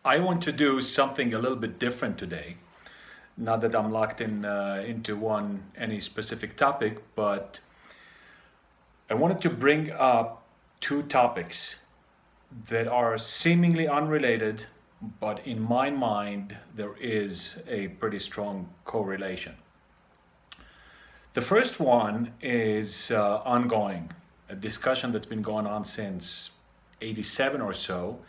I want to do something a little bit different today. Not that I'm locked in into any specific topic, but I wanted to bring up two topics that are seemingly unrelated, but in my mind, there is a pretty strong correlation. The first one is ongoing, a discussion that's been going on since 87 or so,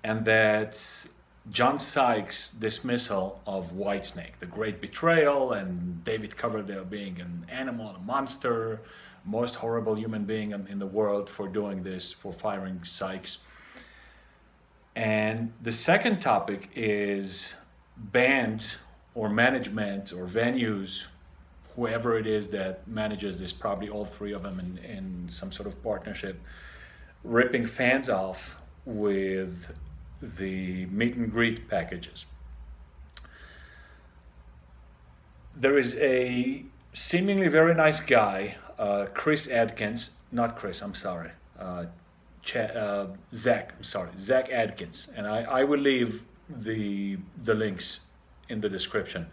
and that's John Sykes' dismissal of Whitesnake, the great betrayal, and David Coverdale being an animal, a monster, most horrible human being in the world for doing this, for firing Sykes. And the second topic is band or management or venues, whoever it is that manages this, probably all three of them in some sort of partnership, ripping fans off with the meet and greet packages. There is a seemingly very nice guy, Chris Adkins, not Chris, I'm sorry, Zach, I'm sorry, Zach Adkins, and I will leave the links in the description,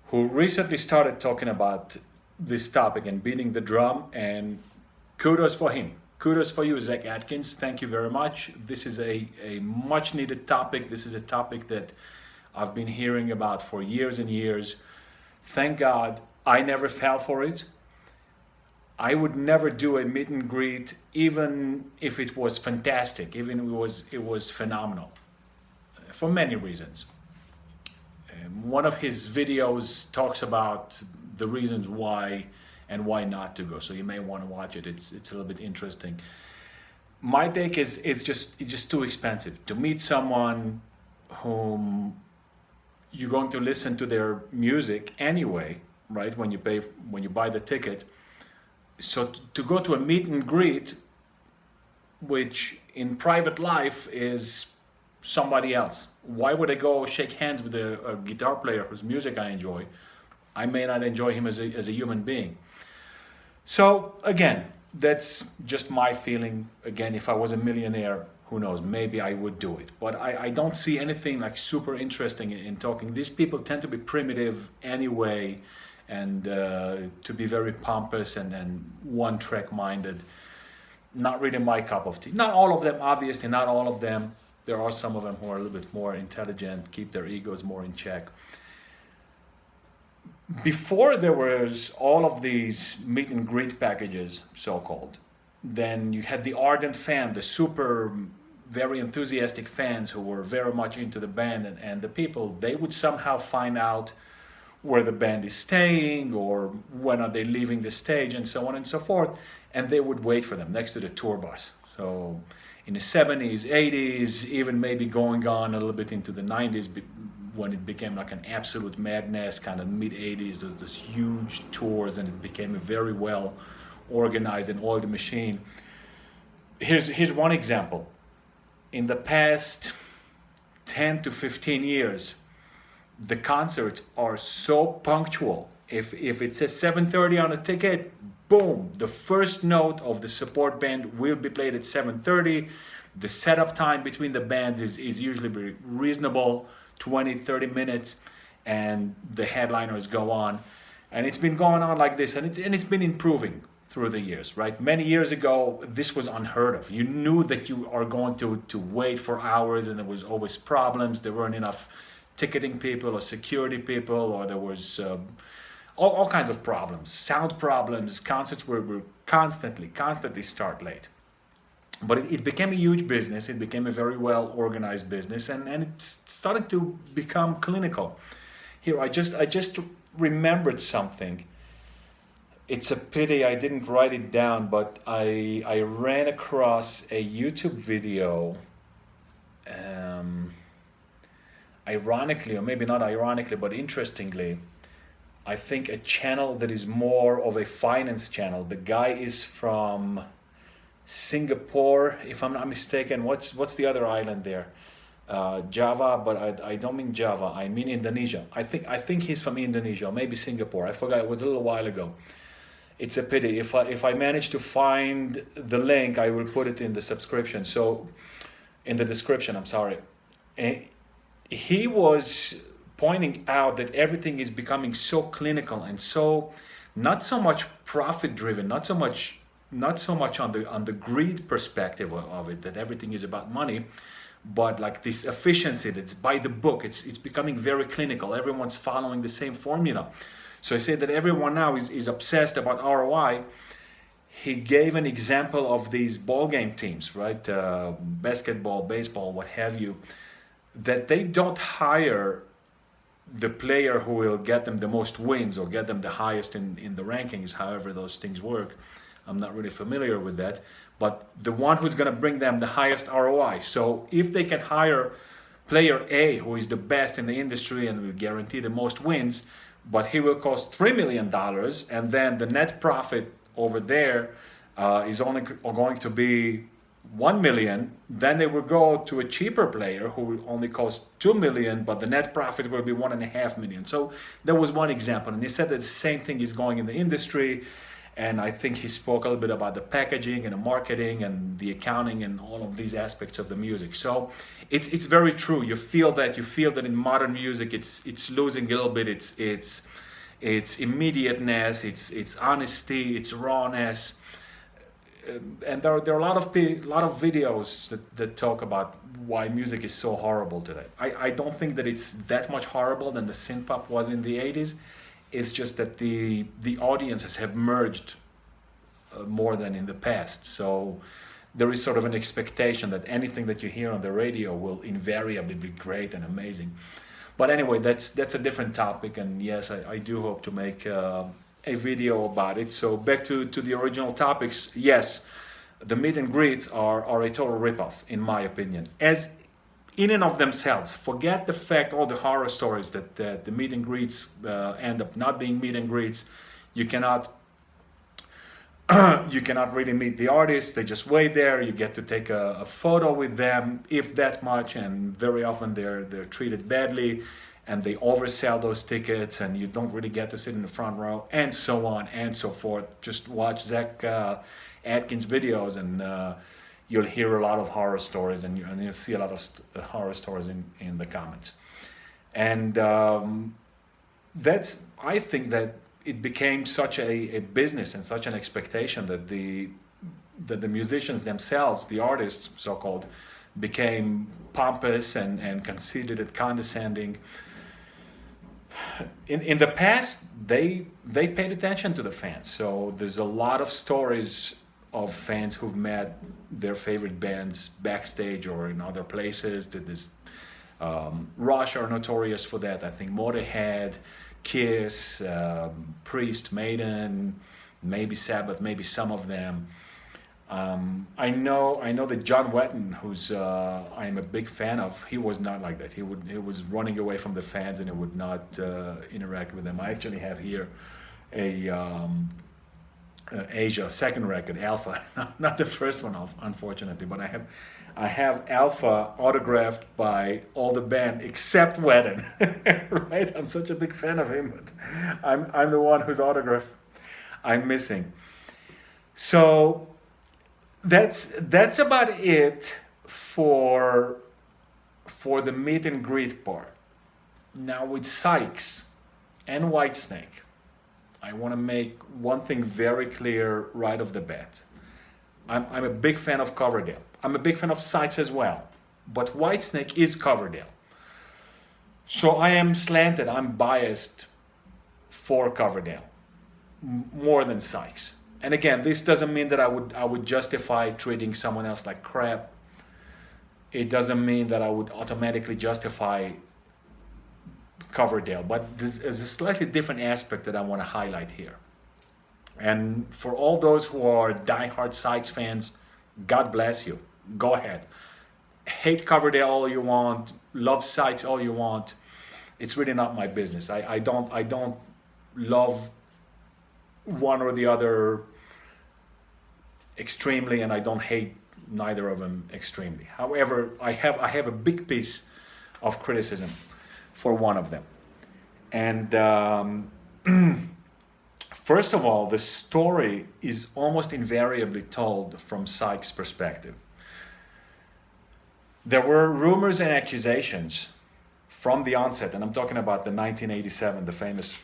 who recently started talking about this topic and beating the drum, and kudos for him. Kudos for you, Zach Atkins. Thank you very much. This is a much needed topic. This is a topic that I've been hearing about for years and years. Thank God I never fell for it. I would never do a meet and greet, even if it was fantastic, even if it was phenomenal, for many reasons. One of his videos talks about the reasons why and why not to go, so you may want to watch it. It's a little bit interesting. My take is it's just too expensive to meet someone whom you're going to listen to their music anyway, right? When you buy the ticket. So to go to a meet and greet, which in private life is somebody else. Why would I go shake hands with a guitar player whose music I enjoy? I may not enjoy him as a human being. So again, that's just my feeling. Again, if I was a millionaire, who knows, maybe I would do it. But I don't see anything like super interesting in talking. These people tend to be primitive anyway, and to be very pompous and one-track minded. Not really my cup of tea. Not all of them, obviously, not all of them. There are some of them who are a little bit more intelligent, keep their egos more in check. Before there was all of these meet and greet packages, so-called, then you had the ardent fan, the super, very enthusiastic fans who were very much into the band, and the people, they would somehow find out where the band is staying or when are they leaving the stage and so on and so forth, and they would wait for them next to the tour bus. So in the 70s, 80s, even maybe going on a little bit into the 90s, when it became like an absolute madness, kind of mid-80s, there's this huge tours, and it became a very well organized and oiled machine. Here's one example. In the past 10 to 15 years, the concerts are so punctual. If it says 7:30 on a ticket, boom, the first note of the support band will be played at 7:30. The setup time between the bands is usually very reasonable, 20-30 minutes, and the headliners go on. And it's been going on like this, and it's been improving through the years, right? Many years ago, this was unheard of. You knew that you are going to wait for hours, and there was always problems. There weren't enough ticketing people or security people, or there was all kinds of problems, sound problems. Concerts were constantly start late. But it became a huge business. It became a very well organized business, and it's starting to become clinical. Here, I just remembered something. It's a pity I didn't write it down, but I ran across a YouTube video. Ironically, or maybe not ironically, but interestingly, I think a channel that is more of a finance channel. The guy is from Singapore, if I'm not mistaken. What's the other island there? Java, but I don't mean Java. I mean Indonesia. I think he's from Indonesia, maybe Singapore. I forgot. It was a little while ago. It's a pity. If I manage to find the link, I will put it in the subscription. So, in the description. I'm sorry. And he was pointing out that everything is becoming so clinical and so not so much profit driven, not so much on the greed perspective of it, that everything is about money, but like this efficiency that's by the book. It's becoming very clinical. Everyone's following the same formula. So I say that everyone now is obsessed about ROI. He gave an example of these ball game teams, right? Basketball, baseball, what have you, that they don't hire the player who will get them the most wins or get them the highest in the rankings, however those things work. I'm not really familiar with that, but the one who's going to bring them the highest ROI. So if they can hire player A, who is the best in the industry and will guarantee the most wins, but he will cost $3 million, and then the net profit over there is only going to be 1 million, then they will go to a cheaper player who will only cost 2 million, but the net profit will be 1.5 million. So that was one example. And he said that the same thing is going in the industry. And I think he spoke a little bit about the packaging and the marketing and the accounting and all of these aspects of the music. So it's very true. You feel that in modern music it's losing a little bit its immediateness, its honesty, its rawness. And there are a lot of videos that talk about why music is so horrible today. I don't think that it's that much horrible than the synth pop was in the 80s. It's just that the audiences have merged more than in the past. So there is sort of an expectation that anything that you hear on the radio will invariably be great and amazing. But anyway, that's a different topic. And yes, I do hope to make a video about it. So back to the original topics. Yes, the meet and greets are a total ripoff, in my opinion. As in and of themselves, forget the fact, all the horror stories that the meet and greets end up not being meet and greets. You cannot really meet the artists. They just wait there. You get to take a photo with them, if that much, and very often they're treated badly, and they oversell those tickets, and you don't really get to sit in the front row, and so on and so forth. Just watch Zach Atkins videos, and you'll hear a lot of horror stories, and you'll see a lot of horror stories in the comments. And I think that it became such a business and such an expectation that the musicians themselves, the artists so-called, became pompous and considered it condescending. In the past, they paid attention to the fans. So there's a lot of stories of fans who've met their favorite bands backstage or in other places. That this Rush are notorious for that. I think Motorhead, Kiss, Priest, Maiden, maybe Sabbath, maybe some of them. I know that John Wetton, who's I'm a big fan of, he was not like that. He was running away from the fans and he would not interact with them. I actually have here a Asia second record, Alpha, not the first one, unfortunately, but I have Alpha autographed by all the band except Wetton. Right? I'm such a big fan of him, but I'm the one whose autograph I'm missing. So that's about it for the meet and greet part. Now with Sykes and Whitesnake, I want to make one thing very clear right off the bat. I'm a big fan of Coverdale. I'm a big fan of Sykes as well, but Whitesnake is Coverdale. So I am slanted, I'm biased for Coverdale more than Sykes. And again, this doesn't mean that I would justify treating someone else like crap. It doesn't mean that I would automatically justify Coverdale, but this is a slightly different aspect that I want to highlight here. And for all those who are diehard Sykes fans, God bless you. Go ahead. Hate Coverdale all you want, love Sykes all you want. It's really not my business. I don't love one or the other extremely, and I don't hate neither of them extremely. However, I have a big piece of criticism for one of them. And first of all, the story is almost invariably told from Sykes' perspective. There were rumors and accusations from the onset, and I'm talking about the 1987, the famous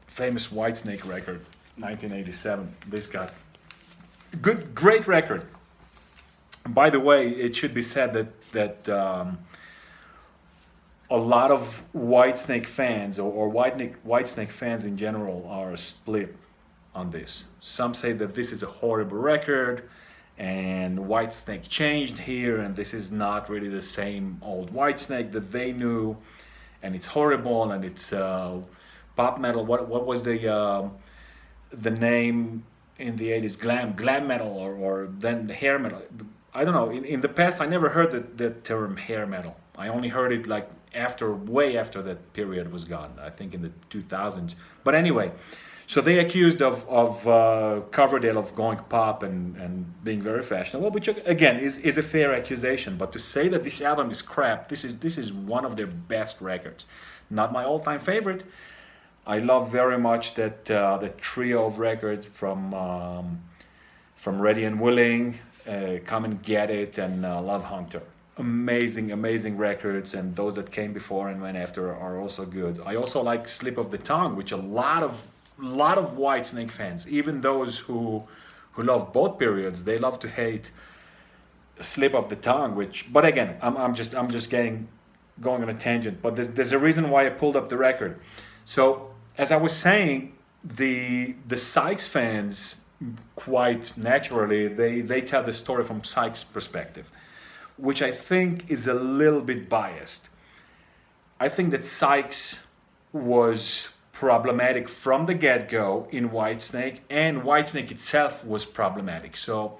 Whitesnake record, 1987. This guy, great record. And by the way, it should be said that a lot of Whitesnake fans or Whitesnake fans in general are split on this. Some say that this is a horrible record and Whitesnake changed here and this is not really the same old Whitesnake that they knew, and it's horrible and it's pop metal. What was the name in the 80s? Glam metal or then hair metal. I don't know. In the past, I never heard the term hair metal. I only heard it like way after that period was gone. I think in the 2000s. But anyway, so they accused of Coverdale of going pop and being very fashionable, which again is a fair accusation. But to say that this album is crap, this is one of their best records. Not my all-time favorite. I love very much that the trio of records from Ready and Willing, Come and Get It, and Love Hunter. Amazing records, and those that came before and went after are also good. I also like Slip of the Tongue, which a lot of Whitesnake fans, even those who love both periods, they love to hate Slip of the Tongue. But again, I'm just going on a tangent. But there's a reason why I pulled up the record. So as I was saying, the Sykes fans, quite naturally, they tell the story from Sykes' perspective, which I think is a little bit biased. I think that Sykes was problematic from the get-go in Whitesnake, and Whitesnake itself was problematic. So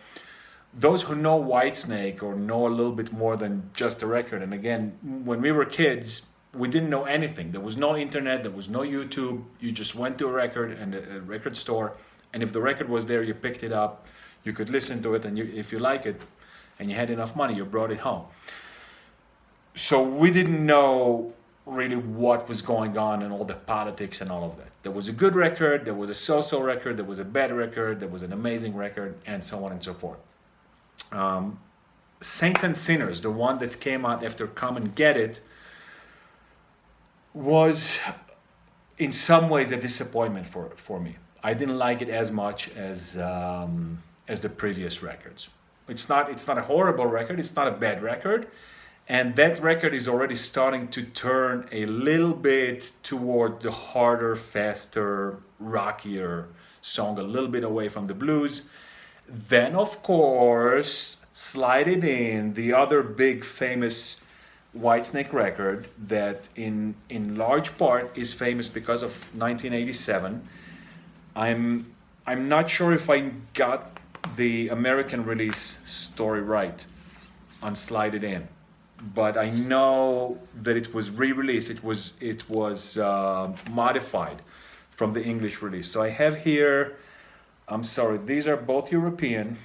those who know Whitesnake or know a little bit more than just the record, and again, when we were kids, we didn't know anything. There was no internet, there was no YouTube. You just went to a record store, and if the record was there, you picked it up, you could listen to it, and if you like it, and you had enough money, you brought it home. So we didn't know really what was going on and all the politics and all of that. There was a good record, there was a so-so record, there was a bad record, there was an amazing record, and so on and so forth. Saints and Sinners, the one that came out after Come and Get It, was in some ways a disappointment for me. I didn't like it as much as the previous records. It's not a horrible record, it's not a bad record, and that record is already starting to turn a little bit toward the harder, faster, rockier song, a little bit away from the blues. Then, of course, slide it in the other big famous Whitesnake record that in large part is famous because of 1987. I'm not sure if I got the American release story right on Slide It In, but I know that it was re-released. It was modified from the English release. So I have here, I'm sorry, these are both European.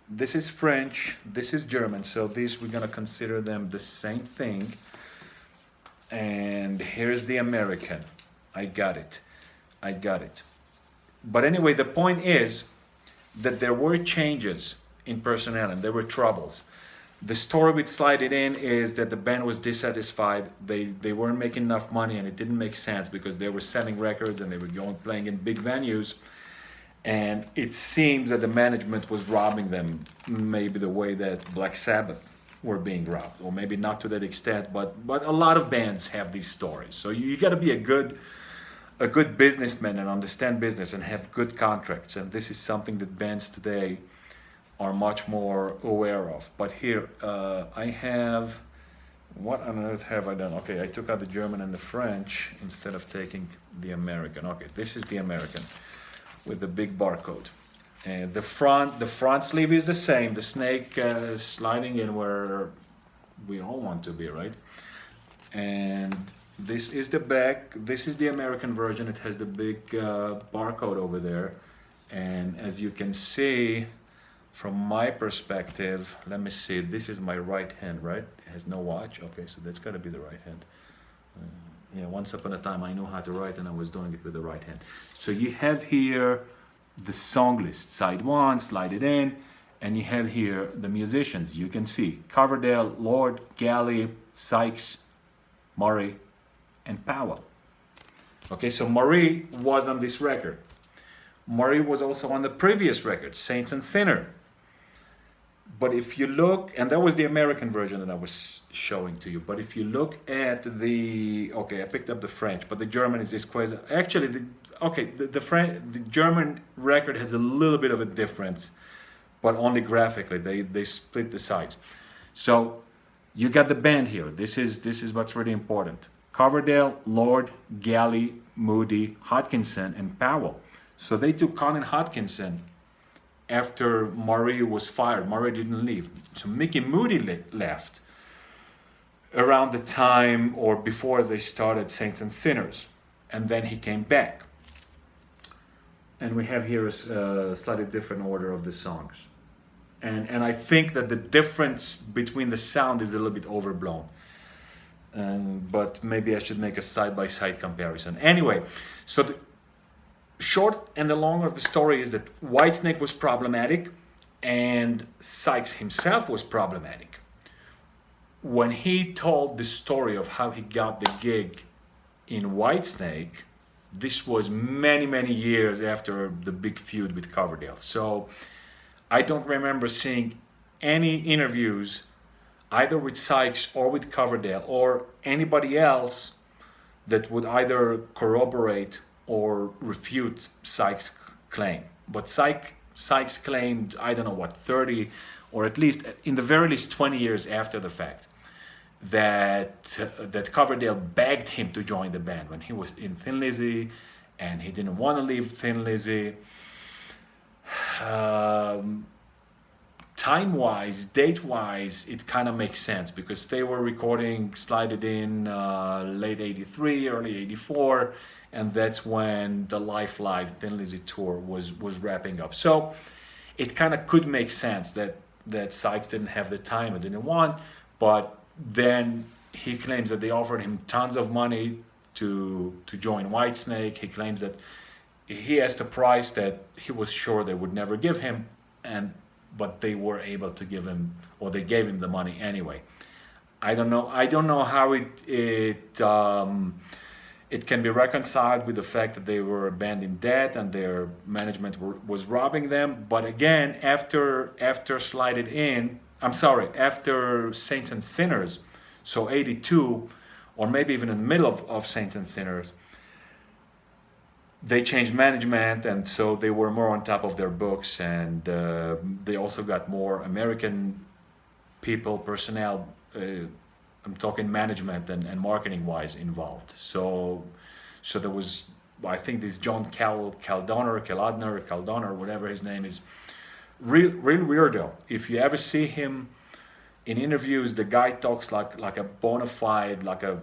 This is French, this is German, so these we're gonna consider them the same thing. And here's the American. I got it. But anyway, the point is that there were changes in personnel and there were troubles. The story with Slide It In is that the band was dissatisfied. They weren't making enough money, and it didn't make sense because they were selling records and they were playing in big venues. And it seems that the management was robbing them, maybe the way that Black Sabbath were being robbed, or maybe not to that extent, but a lot of bands have these stories. So you got to be a good businessman and understand business and have good contracts. And this is something that bands today are much more aware of. But here I have, what on earth have I done? Okay, I took out the German and the French instead of taking the American. Okay, this is the American with the big barcode. And the front sleeve is the same. The snake sliding in where we all want to be, right? And this is the back. This is the American version. It has the big barcode over there. And as you can see, from my perspective, let me see. This is my right hand, right? It has no watch. Okay, so that's got to be the right hand. Yeah, once upon a time I knew how to write and I was doing it with the right hand. So you have here the song list, side 1, Slide It In, And you have here the musicians. You can see Coverdale, Lord, Galley, Sykes, Murray, and Powell. Okay, so Murray was on this record. Murray was also on the previous record, Saints and Sinner. But if you look, and that was the American version that I was showing to you. But if you look at the, okay, I picked up the French, but the German is quite. Actually, the German record has a little bit of a difference, but only graphically. They split the sides. So you got the band here. This is what's really important. Coverdale, Lord, Galley, Moody, Hodkinson, and Powell. So they took Colin Hodkinson after Murray was fired. Murray didn't leave. So Mickey Moody left around the time or before they started Saints and Sinners. And then he came back. And we have here a slightly different order of the songs. And I think that the difference between the sound is a little bit overblown. But maybe I should make a side-by-side comparison. Anyway, so the short and the long of the story is that Whitesnake was problematic and Sykes himself was problematic. When he told the story of how he got the gig in Whitesnake, this was many, many years after the big feud with Coverdale. So I don't remember seeing any interviews either with Sykes or with Coverdale or anybody else that would either corroborate or refute Sykes' claim. But Sykes claimed, I don't know what, 30 or at least, in the very least 20 years after the fact, that Coverdale begged him to join the band when he was in Thin Lizzy and he didn't want to leave Thin Lizzy. Time-wise, date-wise, it kind of makes sense because they were recording Slide It In late 83, early 84, and that's when the Live Thin Lizzy tour was wrapping up. So it kind of could make sense that Sykes didn't have the time and didn't want, but then he claims that they offered him tons of money to join Whitesnake. He claims that he asked a price that he was sure they would never give him, but they were able to give him, or they gave him the money anyway. I don't know how it can be reconciled with the fact that they were a band in debt and their management was robbing them. But again, after Slide It In, after Saints and Sinners, so 82, or maybe even in the middle of Saints and Sinners, they changed management, and so they were more on top of their books, and they also got more American people, personnel, I'm talking management and marketing wise involved. So there was, I think, this John Caldonor, whatever his name is, real weirdo. If you ever see him in interviews, the guy talks like a bona fide, like a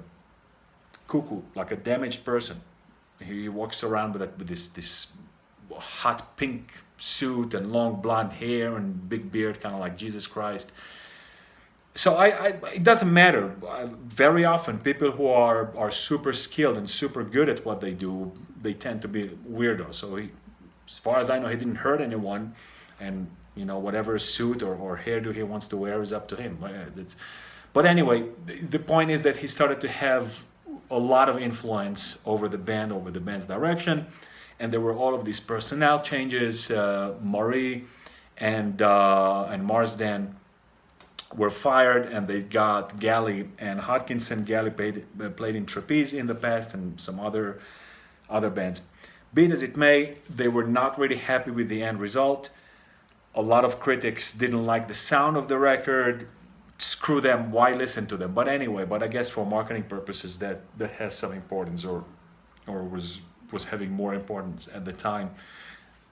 cuckoo, like a damaged person. He walks around with this hot pink suit and long blonde hair and big beard, kind of like Jesus Christ. So it doesn't matter. Very often, people who are super skilled and super good at what they do, they tend to be weirdos. So as far as I know, he didn't hurt anyone, and whatever suit or hairdo he wants to wear is up to him. But anyway, the point is that he started to have a lot of influence over the band's direction, and there were all of these personnel changes. Murray and Marsden were fired, and they got Galley and Hodkinson. Galley played in Trapeze in the past and some other bands. Be it as it may, they were not really happy with the end result. A lot of critics didn't like the sound of the record. Screw them, why listen to them? But anyway, I guess for marketing purposes that has some importance, or was having more importance at the time.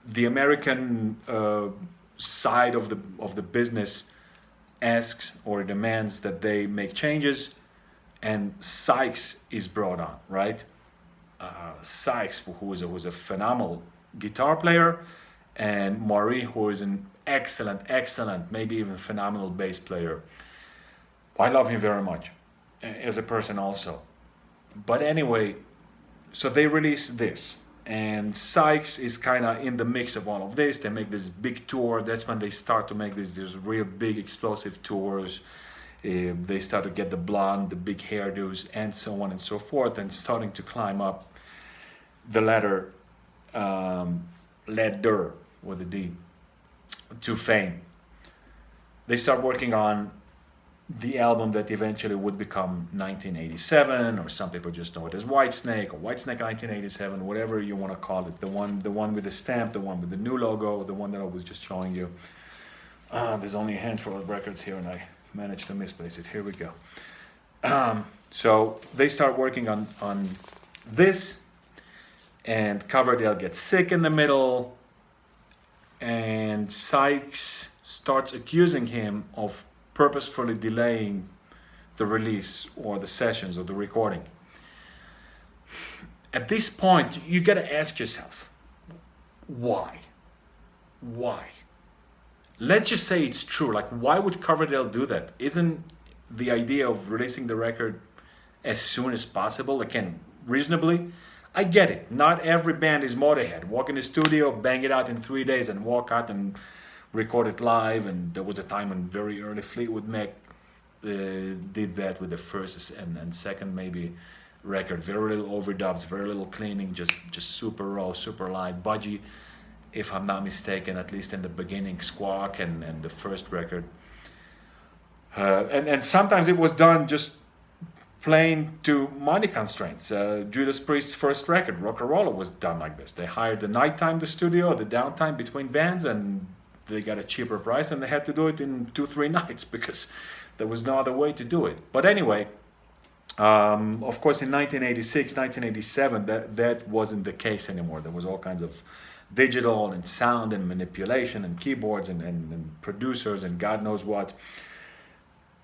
The American side of the business asks or demands that they make changes, and Sykes is brought on, right? Sykes, who was a phenomenal guitar player, and Murray, who is an excellent, maybe even phenomenal bass player. I love him very much as a person also. But anyway, so they released this. And Sykes is kind of in the mix of all of this. They make this big tour. That's when they start to make these real big explosive tours. They start to get the blonde, the big hairdos, and so on and so forth, and starting to climb up the ladder with a D, to fame. They start working on the album that eventually would become 1987, or some people just know it as Whitesnake, or Whitesnake 1987, whatever you want to call it. The one with the stamp, the one with the new logo, the one that I was just showing you. There's only a handful of records here, and I managed to misplace it. Here we go. So they start working on this, and Coverdale gets sick in the middle, and Sykes starts accusing him of purposefully delaying the release or the sessions or the recording. At this point, you got to ask yourself, why? Why? Let's just say it's true. Like, why would Coverdale do that? Isn't the idea of releasing the record as soon as possible, again, reasonably? I get it. Not every band is Motorhead. Walk in the studio, bang it out in 3 days, and walk out and record it live. And there was a time when very early Fleetwood Mac did that with the first and second maybe record. Very little overdubs, very little cleaning, just super raw, super live. Budgie, if I'm not mistaken, at least in the beginning, Squawk and the first record. And sometimes it was done just playing to money constraints. Judas Priest's first record, Rock'n'Roller, was done like this. They hired the nighttime, the studio, the downtime between bands, and they got a cheaper price, and they had to do it in 2-3 nights because there was no other way to do it. But anyway, of course, in 1986, 1987, that wasn't the case anymore. There was all kinds of digital and sound and manipulation and keyboards and producers and God knows what.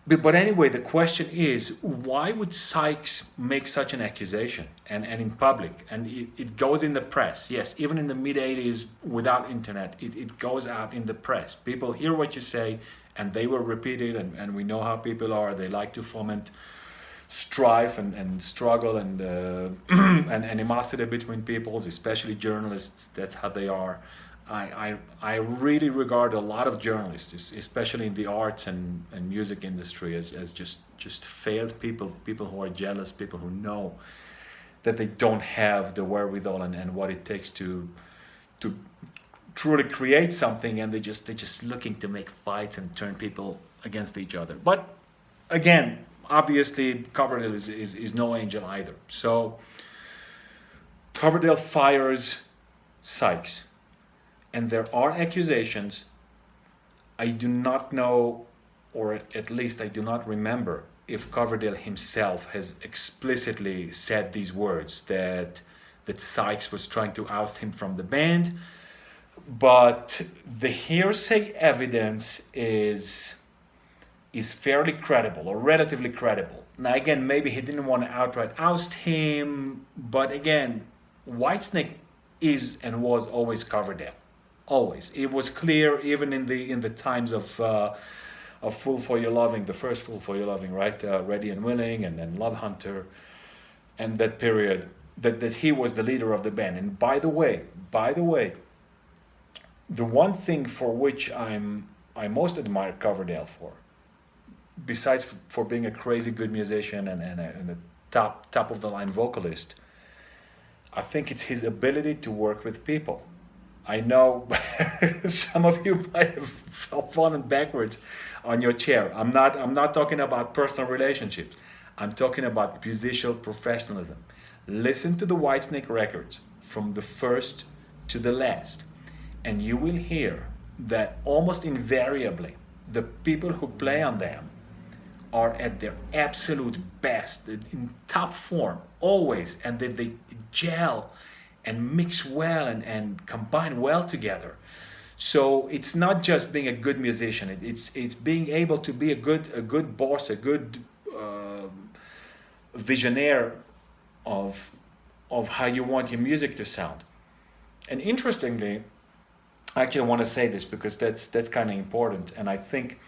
But anyway, the question is, why would Sykes make such an accusation and in public? And it goes in the press. Yes, even in the mid-'80s, without internet, it goes out in the press. People hear what you say, and they will repeat it, and we know how people are. They like to foment strife and struggle and and animosity between peoples, especially journalists. That's how they are. I really regard a lot of journalists, especially in the arts and music industry, as just failed people who are jealous, people who know that they don't have the wherewithal and what it takes to truly create something, and they're just looking to make fights and turn people against each other. But again, obviously Coverdale is no angel either. So Coverdale fires Sykes. And there are accusations. I do not know, or at least I do not remember, if Coverdale himself has explicitly said these words, that Sykes was trying to oust him from the band. But the hearsay evidence is fairly credible, or relatively credible. Now again, maybe he didn't want to outright oust him, but again, Whitesnake is and was always Coverdale. Always. It was clear even in the times of Fool for Your Loving, the first Fool for Your Loving, right? Ready and Willing, and then Love Hunter, and that period, that he was the leader of the band. And by the way, the one thing for which I most admire Coverdale for, besides for being a crazy good musician and a top of the line vocalist, I think it's his ability to work with people. I know some of you might have fallen backwards on your chair. I'm not talking about personal relationships. I'm talking about musical professionalism. Listen to the Whitesnake records from the first to the last, and you will hear that almost invariably the people who play on them are at their absolute best, in top form, always, and that they gel and mix well and combine well together. So it's not just being a good musician. It's being able to be a good boss, a good visionaire of how you want your music to sound. And interestingly, I actually want to say this because that's kind of important, and I think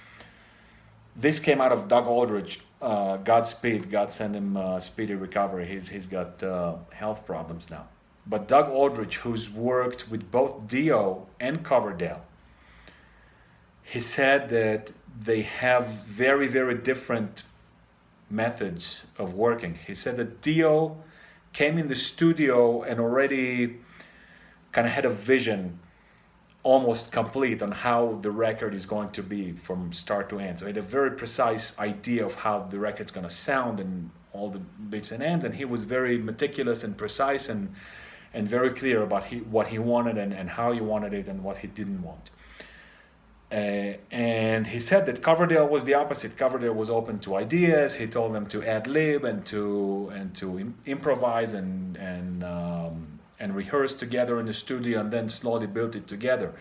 this came out of Doug Aldrich. Godspeed, God send him speedy recovery. He's got health problems now. But Doug Aldrich, who's worked with both Dio and Coverdale, he said that they have very, very different methods of working. He said that Dio came in the studio and already kind of had a vision almost complete on how the record is going to be from start to end. So he had a very precise idea of how the record's going to sound and all the bits and ends, and he was very meticulous and precise and very clear about what he wanted and how he wanted it and what he didn't want. And he said that Coverdale was the opposite. Coverdale was open to ideas. He told them to ad lib and to improvise and rehearse together in the studio, and then slowly built it together.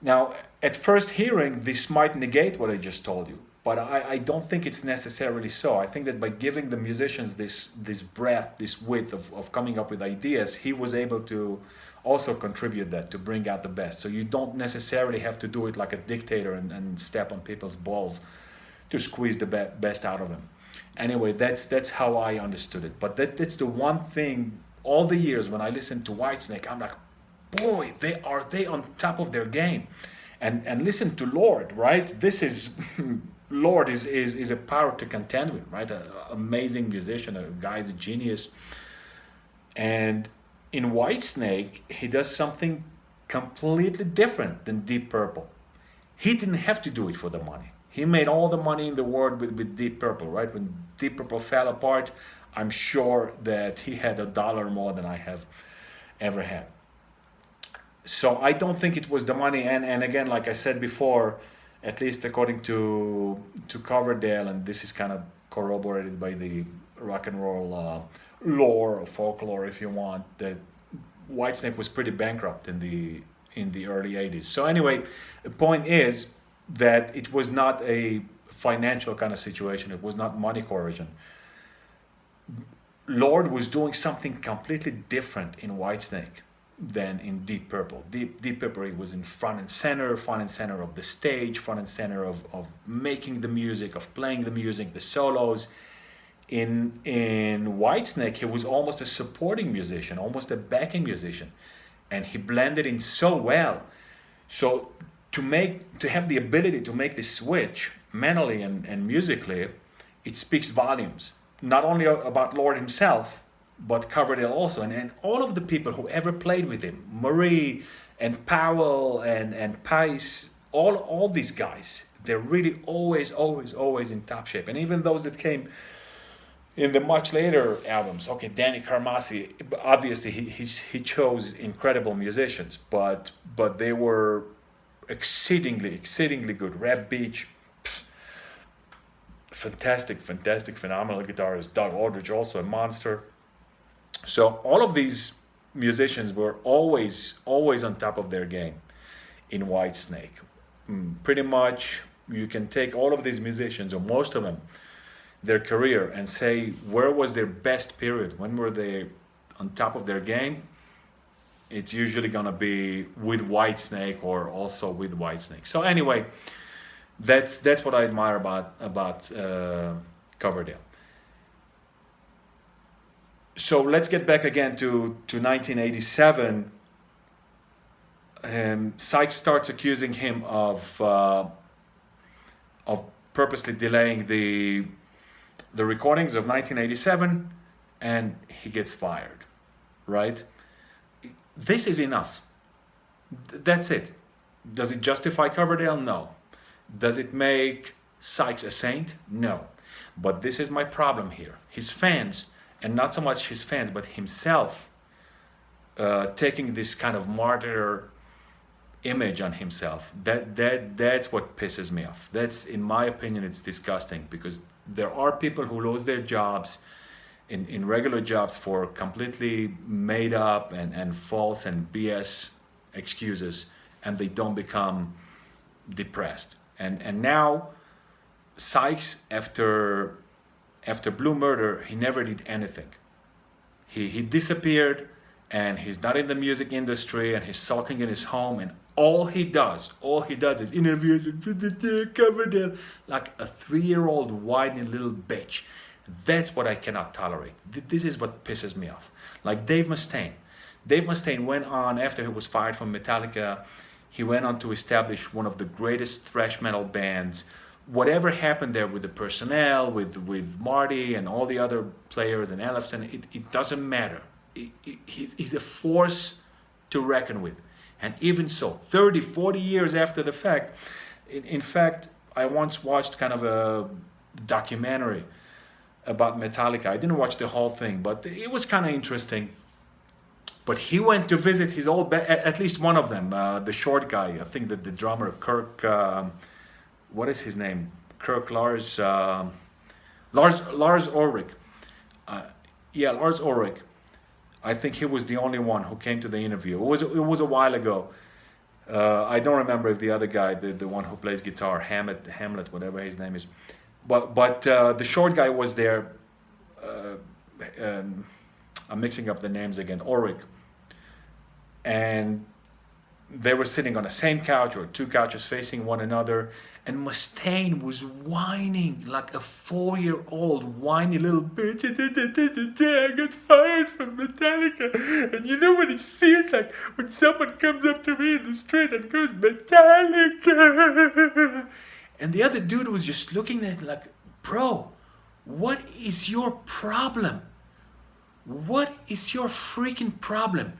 Now, at first hearing, this might negate what I just told you, but I don't think it's necessarily so. I think that by giving the musicians this breadth, this width of coming up with ideas, he was able to also contribute that to bring out the best. So you don't necessarily have to do it like a dictator and step on people's balls to squeeze the best out of them. Anyway, that's how I understood it. But that's the one thing, all the years when I listened to Whitesnake, I'm like, boy, they on top of their game. And listen to Lord, right? This is Lord is a power to contend with, right? An amazing musician, a guy's a genius. And in Whitesnake, he does something completely different than Deep Purple. He didn't have to do it for the money. He made all the money in the world with Deep Purple, right? When Deep Purple fell apart, I'm sure that he had $1 more than I have ever had. So I don't think it was the money. And again, like I said before, at least according to Coverdale, and this is kind of corroborated by the rock and roll lore or folklore, if you want, that Whitesnake was pretty bankrupt in the early 80s. So anyway, the point is that it was not a financial kind of situation. It was not money coercion. Lord was doing something completely different in Whitesnake than in Deep Purple. Deep Purple was in front and center of the stage, front and center of making the music, of playing the music, the solos. In Whitesnake, he was almost a supporting musician, almost a backing musician, and he blended in so well. So to have the ability to make this switch mentally and musically, it speaks volumes. Not only about Lord himself, but Coverdale also, and all of the people who ever played with him, Marie and Powell and Pice, all these guys, they're really always in top shape. And even those that came in the much later albums, okay, Danny Carmassi, obviously he chose incredible musicians, but they were exceedingly good. Reb Beach, fantastic, phenomenal guitarist. Doug Aldrich, also a monster. So all of these musicians were always on top of their game in Whitesnake. Pretty much, you can take all of these musicians, or most of them, their career, and say where was their best period, when were they on top of their game. It's usually gonna be with Whitesnake or also with Whitesnake. So anyway, that's what I admire about Coverdale. So let's get back again to 1987. Sykes starts accusing him of purposely delaying the recordings of 1987, and he gets fired, right? This is enough. That's it. Does it justify Coverdale? No. Does it make Sykes a saint? No. But this is my problem here. His fans, and not so much his fans, but himself, taking this kind of martyr image on himself. That's what pisses me off. That's, in my opinion, it's disgusting, because there are people who lose their jobs in regular jobs for completely made up and false and BS excuses, and they don't become depressed. And now Sykes, after Blue Murder, he never did anything. He disappeared, and he's not in the music industry, and he's sulking in his home, and all he does is interviews with Coverdale like a 3-year-old whiny little bitch. That's what I cannot tolerate. This is what pisses me off. Like Dave Mustaine. Dave Mustaine went on, after he was fired from Metallica, he went on to establish one of the greatest thrash metal bands. Whatever happened there with the personnel, with Marty and all the other players and Ellefson, it doesn't matter. He's a force to reckon with. And even so, 30, 40 years after the fact, in fact, I once watched kind of a documentary about Metallica. I didn't watch the whole thing, but it was kind of interesting. But he went to visit his old band, at least one of them, the short guy. I think that the drummer, Kirk, what is his name? Kirk Lars Ulrich. Yeah, Lars Ulrich. I think he was the only one who came to the interview. It was a while ago. I don't remember if the other guy, the one who plays guitar, Hamlet, whatever his name is. But the short guy was there. I'm mixing up the names again. Ulrich. And they were sitting on the same couch or two couches facing one another, and Mustaine was whining like a 4-year-old whiny little bitch. I got fired from Metallica, and you know what it feels like when someone comes up to me in the street and goes, Metallica. And the other dude was just looking at it like, bro, what is your problem? What is your freaking problem?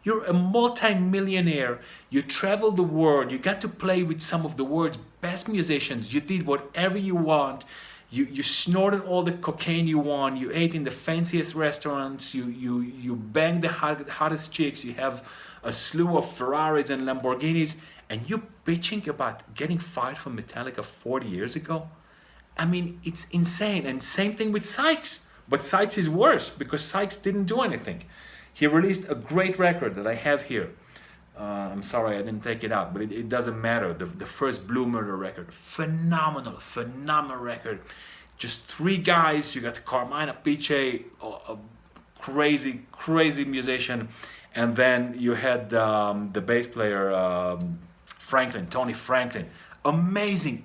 You're a multi-millionaire. You travel the world. You got to play with some of the world's best musicians. You did whatever you want. You snorted all the cocaine you want. You ate in the fanciest restaurants. You banged the hottest chicks. You have a slew of Ferraris and Lamborghinis. And you're bitching about getting fired from Metallica 40 years ago? I mean, it's insane. And same thing with Sykes. But Sykes is worse because Sykes didn't do anything. He released a great record that I have here. I'm sorry I didn't take it out, but it doesn't matter. The first Blue Murder record, phenomenal record. Just 3 guys. You got Carmine Appice, a crazy musician, and then you had the bass player Tony Franklin. Amazing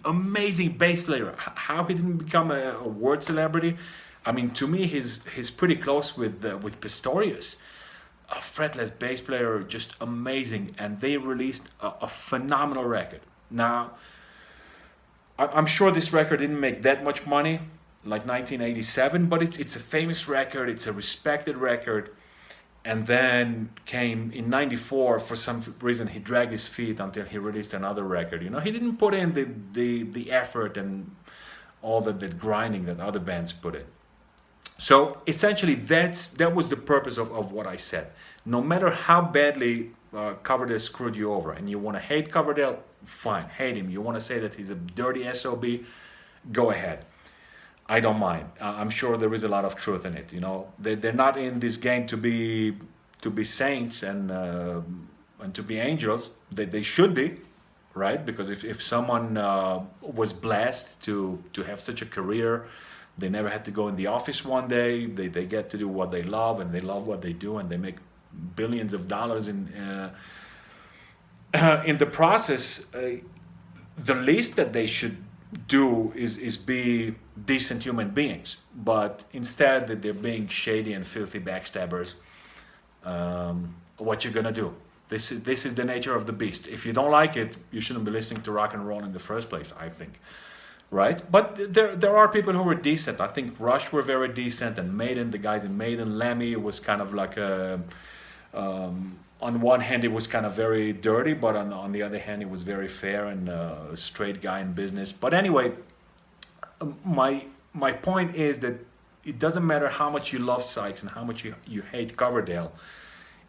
bass player. How he didn't become a world celebrity? I mean, to me, he's pretty close with Pistorius. A fretless bass player, just amazing, and they released a phenomenal record. Now, I'm sure this record didn't make that much money, like 1987, but it's a famous record, it's a respected record. And then came in 94, for some reason he dragged his feet until he released another record. You know, he didn't put in the effort and all the grinding that other bands put in. So essentially that was the purpose of what I said. No matter how badly Coverdale screwed you over, and you want to hate Coverdale, fine, hate him. You want to say that he's a dirty SOB, go ahead. I don't mind. I'm sure there is a lot of truth in it. You know, they're not in this game to be saints and to be angels. They should be, right? Because if someone was blessed to have such a career, they never had to go in the office one day. They get to do what they love, and they love what they do, and they make billions of dollars in the process. The least that they should do is be decent human beings, but instead that they're being shady and filthy backstabbers. What you're gonna do? This is the nature of the beast. If you don't like it, you shouldn't be listening to rock and roll in the first place, I think. Right? But there are people who were decent. I think Rush were very decent, and Maiden, the guys in Maiden, Lemmy was kind of like on one hand, it was kind of very dirty, but on the other hand, it was very fair and a straight guy in business. But anyway, my point is that it doesn't matter how much you love Sykes and how much you hate Coverdale.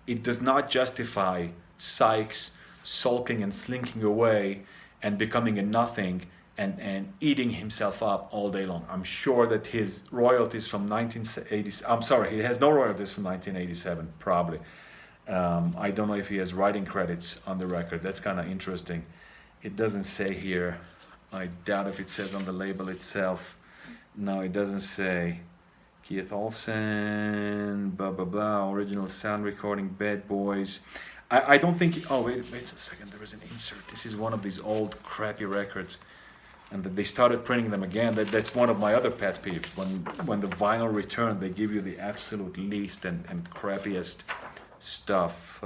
It does not justify Sykes sulking and slinking away and becoming a nothing and eating himself up all day long. I'm sure that his royalties from 1980, I'm sorry, he has no royalties from 1987, probably. I don't know if he has writing credits on the record. That's kind of interesting. It doesn't say here. I doubt if it says on the label itself. No, it doesn't say. Keith Olsen, blah, blah, blah, original sound recording, Bad Boys. I don't think, oh, wait a second, there is an insert. This is one of these old crappy records. and that they started printing them again. That's one of my other pet peeves. When the vinyl returned, they give you the absolute least and crappiest stuff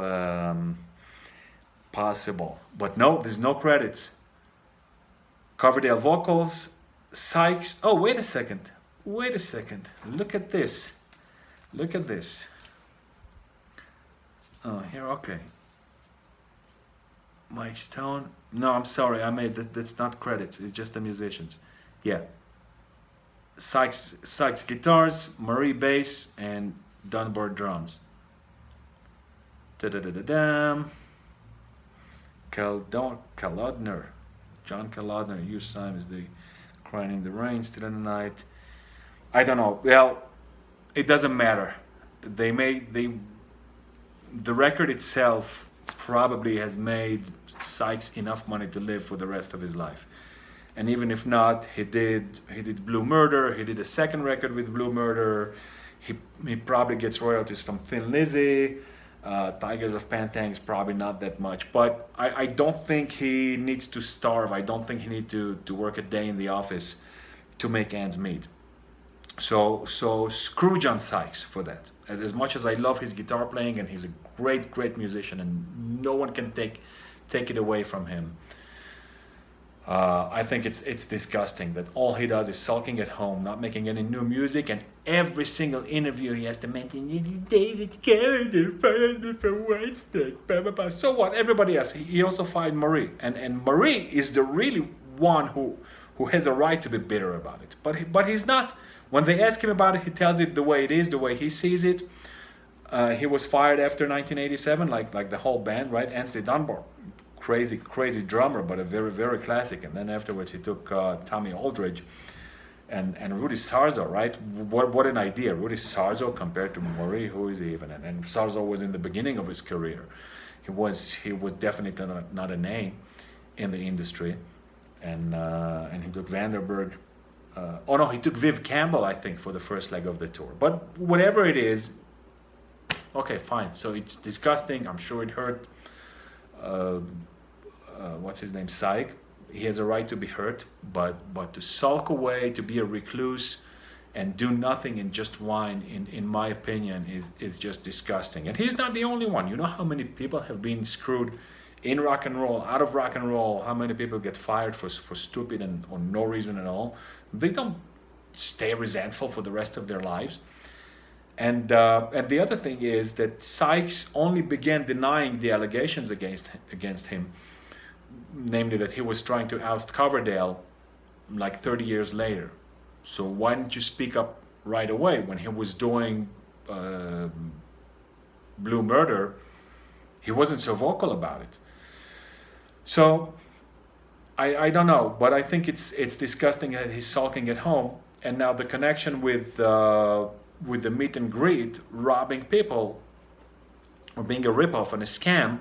possible. But no, there's no credits. Coverdale vocals, Sykes. Oh, wait a second. Look at this. Oh, here, okay. Mike Stone. No, I'm sorry, I made that. That's not credits. It's just the musicians. Yeah. Sykes guitars, Marie bass, and Dunbar drums. Da-da-da-da-dam. Kalodner. John Kalodner. Hugh Symes, the Crying in the Rain, Still in the Night. I don't know. Well, it doesn't matter. The record itself probably has made Sykes enough money to live for the rest of his life. And even if not, he did Blue Murder. He did a second record with Blue Murder. He probably gets royalties from Thin Lizzy. Tigers of Pantang's probably not that much. But I don't think he needs to starve. I don't think he needs to work a day in the office to make ends meet. So screw John Sykes for that. As much as I love his guitar playing, and he's a great musician, and no one can take it away from him. I think it's disgusting that all he does is sulking at home, not making any new music, and every single interview he has to mention David Coverdale fired from Whitesnake, blah blah blah. So what? Everybody else. He also fired Marie, and Marie is the really one who has a right to be bitter about it. But he's not. When they ask him about it, he tells it the way it is, the way he sees it. He was fired after 1987, like the whole band, right? Ansley Dunbar, crazy drummer, but a very classic. And then afterwards he took Tommy Aldridge and Rudy Sarzo, right? What an idea. Rudy Sarzo compared to Maury, who is he even? And Sarzo was in the beginning of his career. He was definitely not a name in the industry. And he took Vanderberg. He took Viv Campbell, I think, for the first leg of the tour. But whatever it is, okay, fine. So it's disgusting. I'm sure it hurt. What's his name? Sykes. He has a right to be hurt, but to sulk away, to be a recluse, and do nothing and just whine, in my opinion, is just disgusting. And he's not the only one. You know how many people have been screwed in rock and roll, out of rock and roll? How many people get fired for stupid and or no reason at all? They don't stay resentful for the rest of their lives. And the other thing is that Sykes only began denying the allegations against him, namely that he was trying to oust Coverdale like 30 years later. So why didn't you speak up right away when he was doing Blue Murder? He wasn't so vocal about it. So I don't know, but I think it's disgusting that he's sulking at home, and now the connection with the meet and greet, robbing people or being a ripoff and a scam,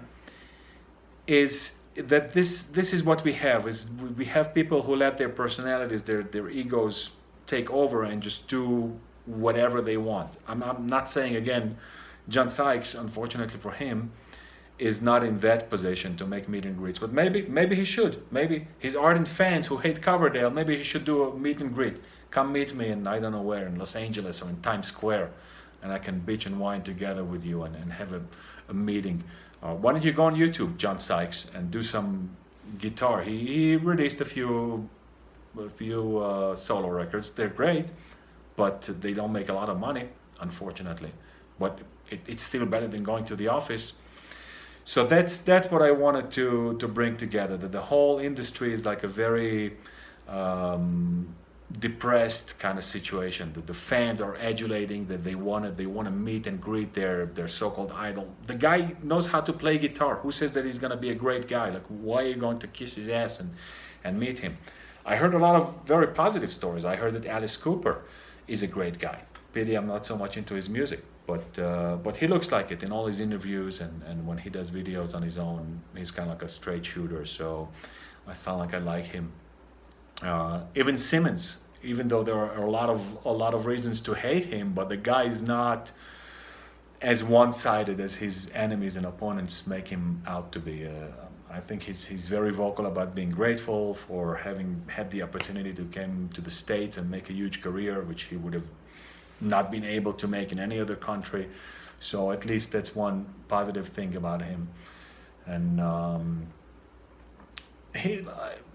is that this is what we have. Is we have people who let their personalities, their egos take over and just do whatever they want. I'm not saying, again, John Sykes, unfortunately for him, is not in that position to make meet and greets, but maybe he should. Maybe his ardent fans who hate Coverdale, maybe he should do a meet and greet. Come meet me in, I don't know where, in Los Angeles or in Times Square, and I can bitch and whine together with you and have a meeting. Why don't you go on YouTube, John Sykes, and do some guitar? He released a few solo records. They're great, but they don't make a lot of money, unfortunately. But it's still better than going to the office. So that's what I wanted to bring together. That the whole industry is like a very depressed kind of situation. That the fans are adulating, that they want to meet and greet their so-called idol. The guy knows how to play guitar. Who says that he's going to be a great guy? Like, why are you going to kiss his ass and meet him? I heard a lot of very positive stories. I heard that Alice Cooper is a great guy. Pity I'm not so much into his music. But he looks like it in all his interviews, and when he does videos on his own, he's kind of like a straight shooter. So I sound like I like him. Even Simmons, even though there are a lot of reasons to hate him, but the guy is not as one-sided as his enemies and opponents make him out to be. I think he's very vocal about being grateful for having had the opportunity to come to the States and make a huge career, which he would have not been able to make in any other country. So at least that's one positive thing about him. And he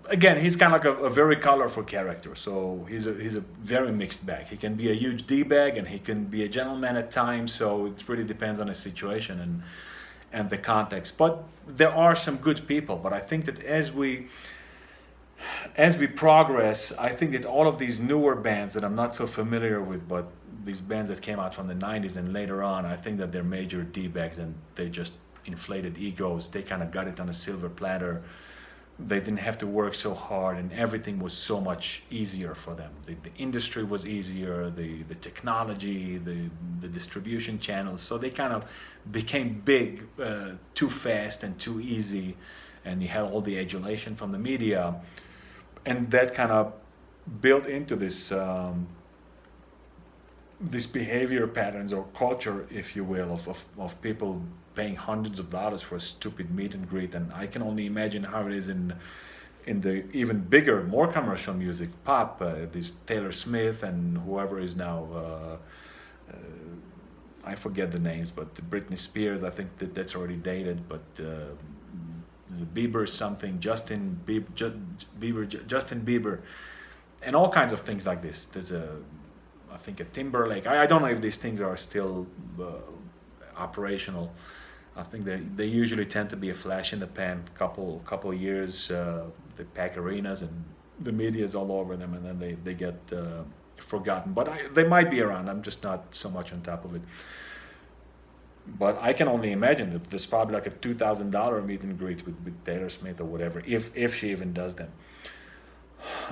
again, he's kind of like a very colorful character. So he's a very mixed bag. He can be a huge d bag, and he can be a gentleman at times. So it really depends on his situation and the context. But there are some good people. But I think that as we progress, I think that all of these newer bands that I'm not so familiar with, but these bands that came out from the 90s and later on, I think that they're major D-bags and they just inflated egos. They kind of got it on a silver platter. They didn't have to work so hard, and everything was so much easier for them. The industry was easier, the technology, the distribution channels. So they kind of became big too fast and too easy, and you had all the adulation from the media. And that kind of built into this behavior patterns or culture, if you will, of people paying hundreds of dollars for a stupid meet and greet. And I can only imagine how it is in the even bigger, more commercial music, pop. This Taylor Smith and whoever is now, I forget the names, but Britney Spears. I think that's already dated, but. There's a Bieber something, Justin Bieber, and all kinds of things like this. There's I think a Timberlake. I don't know if these things are still operational. I think they usually tend to be a flash in the pan. Couple years, they pack arenas and the media is all over them, and then they get forgotten. But they might be around. I'm just not so much on top of it. But I can only imagine that there's probably like a $2,000 meet and greet with Taylor Smith or whatever, if she even does them.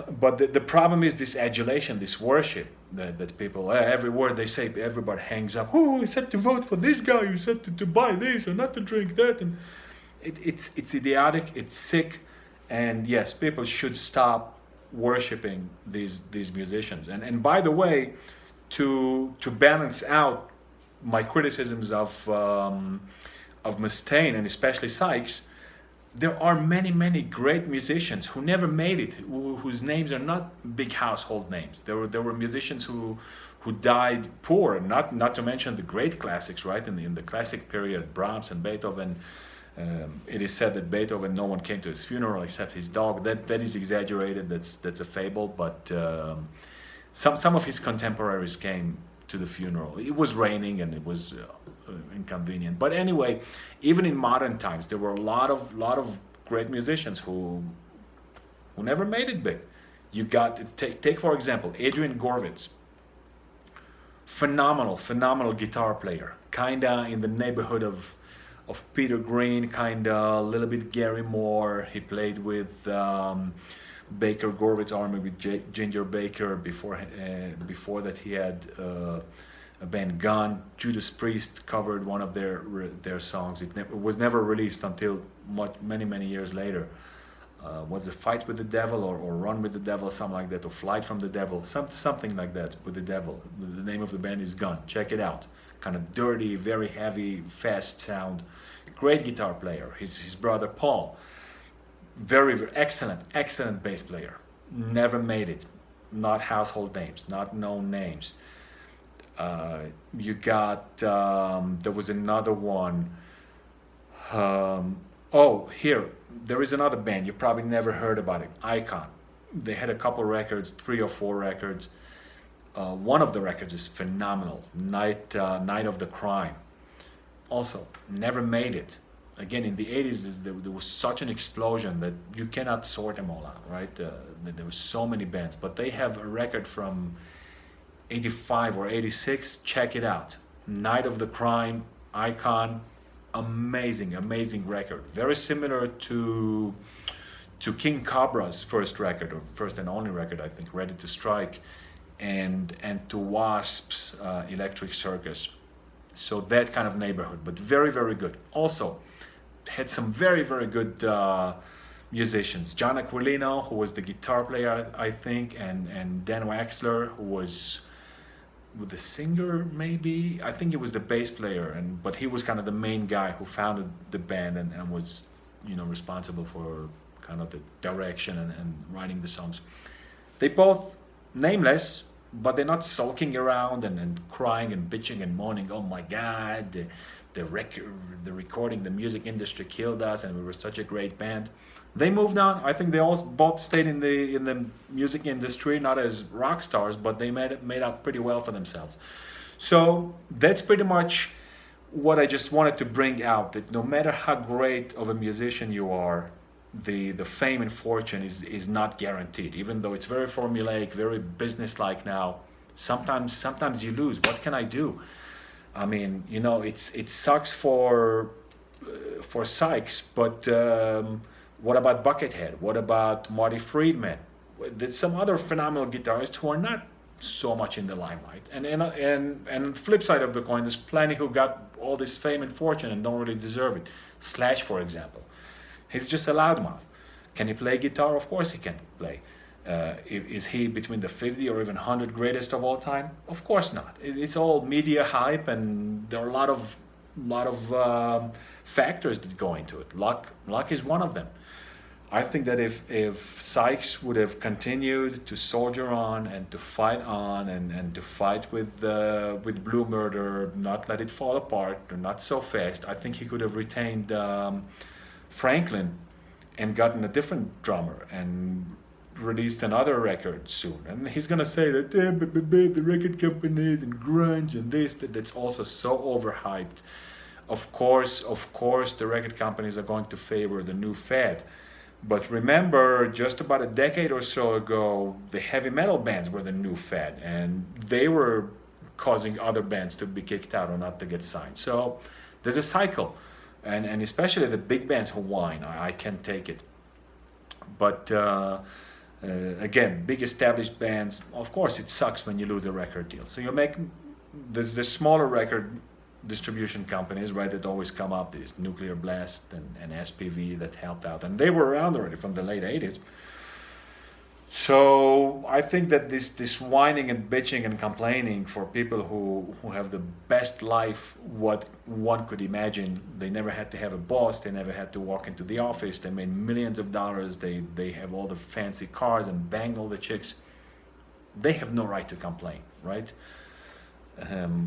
But the problem is this adulation, this worship that people, every word they say, everybody hangs up. Oh, you said to vote for this guy, you said to buy this or not to drink that. And it's idiotic, it's sick. And yes, people should stop worshiping these musicians. And by the way, to balance out my criticisms of Mustaine and especially Sykes, there are many great musicians who never made it, whose names are not big household names. There were musicians who died poor, not to mention the great classics, right? In the classic period, Brahms and Beethoven. It is said that Beethoven, no one came to his funeral except his dog. That is exaggerated. That's a fable. But some of his contemporaries came to the funeral. It was raining and it was inconvenient. But anyway, even in modern times, there were a lot of great musicians who never made it big. You got take for example Adrian Gorvitz, phenomenal guitar player, kinda in the neighborhood of Peter Green, kinda a little bit Gary Moore. He played with Baker Gorvitz Army with Ginger Baker. Before that, he had a band Gun. Judas Priest covered one of their songs. It was never released until many years later. Was it Fight with the Devil or Run with the Devil, something like that, or Flight from the Devil, something like that with the devil. The name of the band is Gun. Check it out. Kind of dirty, very heavy, fast sound. Great guitar player. His brother Paul. Very excellent bass player. Never made it. Not household names, not known names. You got, there was another one. Here, there is another band. You probably never heard about it. Icon. They had a couple records, 3 or 4 records. One of the records is phenomenal. Night of the Crime. Also, never made it. Again, in the 80s, there was such an explosion that you cannot sort them all out, right? There were so many bands, but they have a record from 85 or 86. Check it out. Night of the Crime, Icon, amazing record. Very similar to King Cobra's first record, or first and only record, I think, Ready to Strike, and to Wasp's Electric Circus. So that kind of neighborhood, but very good. Also, had some very good musicians. John Aquilino, who was the guitar player, I think, and Dan Waxler, who was the singer, maybe. I think he was the bass player, but he was kind of the main guy who founded the band and was responsible for kind of the direction and writing the songs. They both nameless, but they're not sulking around and crying and bitching and moaning. Oh my God, the recording, the music industry killed us, and we were such a great band. They moved on. I think they all both stayed in the music industry, not as rock stars, but they made out pretty well for themselves. So that's pretty much what I just wanted to bring out. That no matter how great of a musician you are, the fame and fortune is not guaranteed. Even though it's very formulaic, very businesslike now, sometimes you lose. What can I do? I mean, it sucks for Sykes, but what about Buckethead? What about Marty Friedman? There's some other phenomenal guitarists who are not so much in the limelight. And flip side of the coin, there's plenty who got all this fame and fortune and don't really deserve it. Slash, for example, he's just a loudmouth. Can he play guitar? Of course he can play. Is he between the 50 or even 100 greatest of all time? Of course not. It's all media hype, and there are a lot of factors that go into it. Luck is one of them. I think that if Sykes would have continued to soldier on and to fight on and to fight with Blue Murder, not let it fall apart, or not so fast, I think he could have retained Franklin and gotten a different drummer and released another record soon. And he's gonna say that the record companies and grunge and that's also so overhyped. Of course, the record companies are going to favor the new fad. But remember, just about a decade or so ago, the heavy metal bands were the new fad, and they were causing other bands to be kicked out or not to get signed. So there's a cycle, and especially the big bands who whine. I can't take it. But again, big established bands, of course, it sucks when you lose a record deal. So you make there's the smaller record distribution companies, right, that always come up, these Nuclear Blast and SPV that helped out, and they were around already from the late 80s. So I think that this whining and bitching and complaining for people who have the best life what one could imagine. They never had to have a boss, they never had to walk into the office, they made millions of dollars, they have all the fancy cars and bang all the chicks. They have no right to complain, right?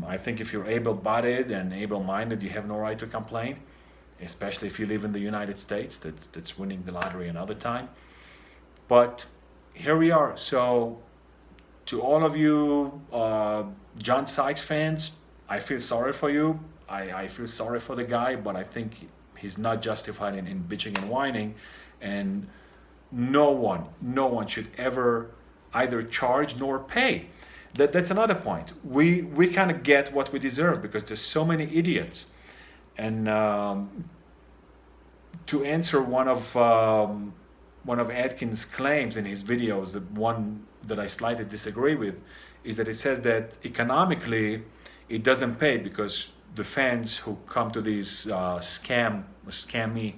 I think if you're able-bodied and able-minded, you have no right to complain, especially if you live in the United States. That's winning the lottery another time. But here we are. So to all of you John Sykes fans, I feel sorry for you. I feel sorry for the guy, but I think he's not justified in bitching and whining. And no one should ever either charge nor pay. That's another point. We kind of get what we deserve because there's so many idiots. And to answer one of Atkins' claims in his videos, the one that I slightly disagree with, is that it says that economically it doesn't pay because the fans who come to these scammy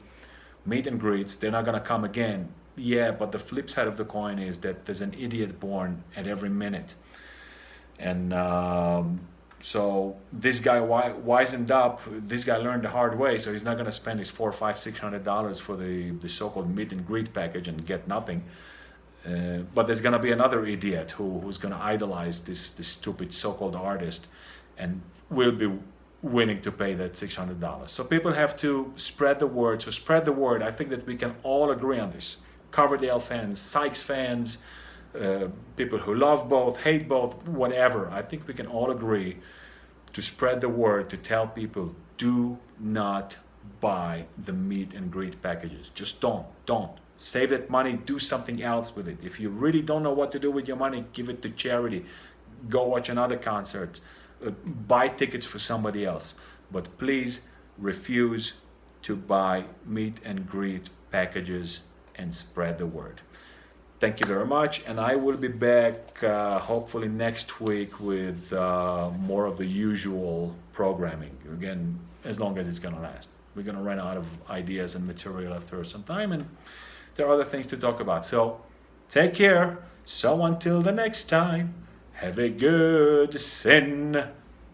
meet and greets, they're not gonna come again. Yeah, but the flip side of the coin is that there's an idiot born at every minute. And so this guy wisened up. This guy learned the hard way, so he's not going to spend his $400, $500, $600 for the so-called meet and greet package and get nothing. But there's going to be another idiot who's going to idolize this stupid so-called artist and will be willing to pay that $600. So people have to spread the word. So spread the word. I think that we can all agree on this. Coverdale fans, Sykes fans, people who love both, hate both, whatever. I think we can all agree to spread the word, to tell people, do not buy the meet and greet packages. Just don't. Save that money, do something else with it. If you really don't know what to do with your money, give it to charity. Go watch another concert. Buy tickets for somebody else. But please refuse to buy meet and greet packages and spread the word. Thank you very much, and I will be back hopefully next week with more of the usual programming. Again, as long as it's going to last. We're going to run out of ideas and material after some time, and there are other things to talk about. So take care. So until the next time, have a good sin.